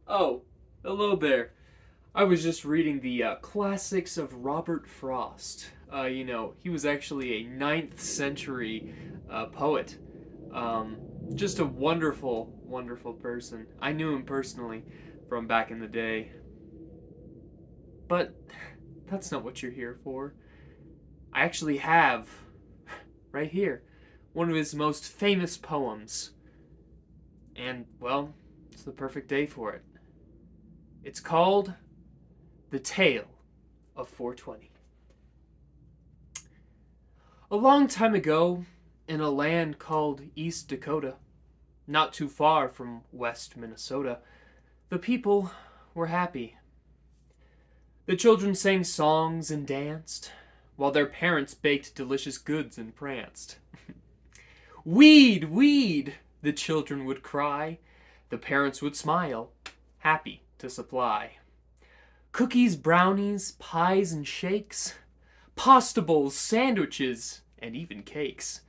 Oh, hello there. I was just reading the classics of Robert Frost. He was actually a ninth century poet. Um, just a wonderful, wonderful person. I knew him personally from back in the day. But that's not what you're here for. I actually have, right here, one of his most famous poems. And, well, it's the perfect day for it. It's called The Tale of 420. A long time ago, in a land called East Dakota, not too far from West Minnesota, the people were happy. The children sang songs and danced, while their parents baked delicious goods and pranced. Weed, weed, the children would cry. The parents would smile, happy to supply. Cookies, brownies, pies, and shakes, pasta bowls, sandwiches, and even cakes.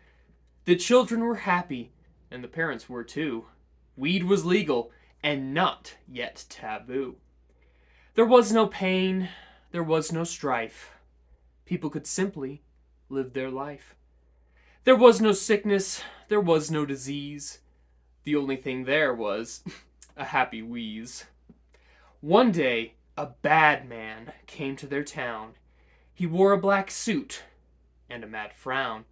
The children were happy, and the parents were too. Weed was legal, and not yet taboo. There was no pain, there was no strife. People could simply live their life. There was no sickness, there was no disease. The only thing there was a happy wheeze. One day, a bad man came to their town. He wore a black suit and a mad frown.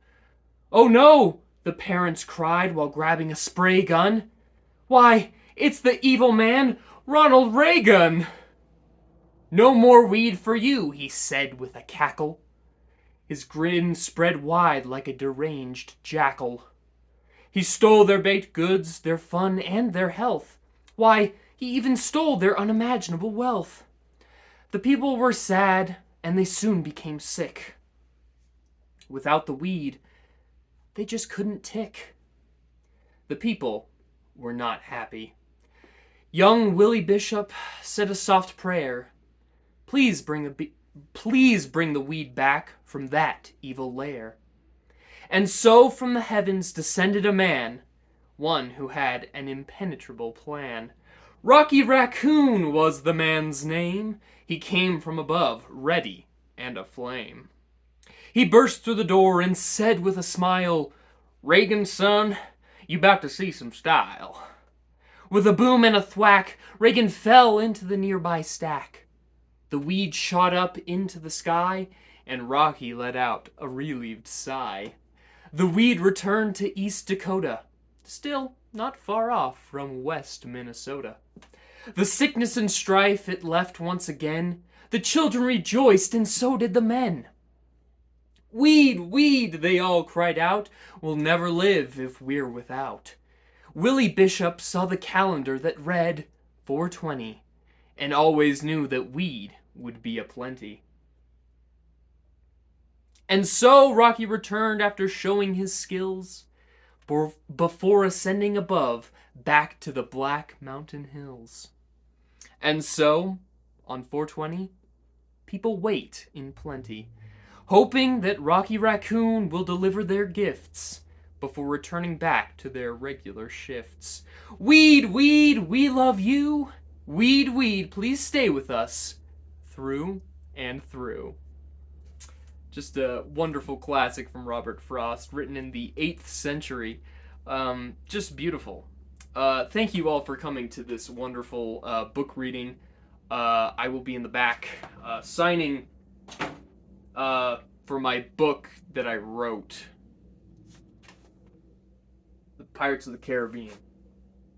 "Oh no!" the parents cried while grabbing a spray gun. "Why, it's the evil man, Ronald Reagan!" "No more weed for you," he said with a cackle. His grin spread wide like a deranged jackal. He stole their baked goods, their fun, and their health. Why, he even stole their unimaginable wealth. The people were sad, and they soon became sick. Without the weed, they just couldn't tick. The people were not happy. Young Willie Bishop said a soft prayer. Please bring the weed back from that evil lair. And so from the heavens descended a man, one who had an impenetrable plan. Rocky Raccoon was the man's name. He came from above, ready and aflame. He burst through the door and said with a smile, "Reagan, son, you bout to see some style." With a boom and a thwack, Reagan fell into the nearby stack. The weed shot up into the sky, and Rocky let out a relieved sigh. The weed returned to East Dakota, still not far off from West Minnesota. The sickness and strife it left once again. The children rejoiced, and so did the men. "Weed, weed," they all cried out, "we'll never live if we're without." Willie Bishop saw the calendar that read 420, and always knew that weed would be aplenty. And so Rocky returned after showing his skills, before ascending above, back to the Black Mountain Hills. And so, on 420, people wait in plenty, hoping that Rocky Raccoon will deliver their gifts before returning back to their regular shifts. Weed, weed, we love you. Weed, weed, please stay with us through and through. Just a wonderful classic from Robert Frost, written in the 8th century. Just beautiful. Thank you all for coming to this wonderful book reading. I will be in the back signing for my book that I wrote, The Pirates of the Caribbean.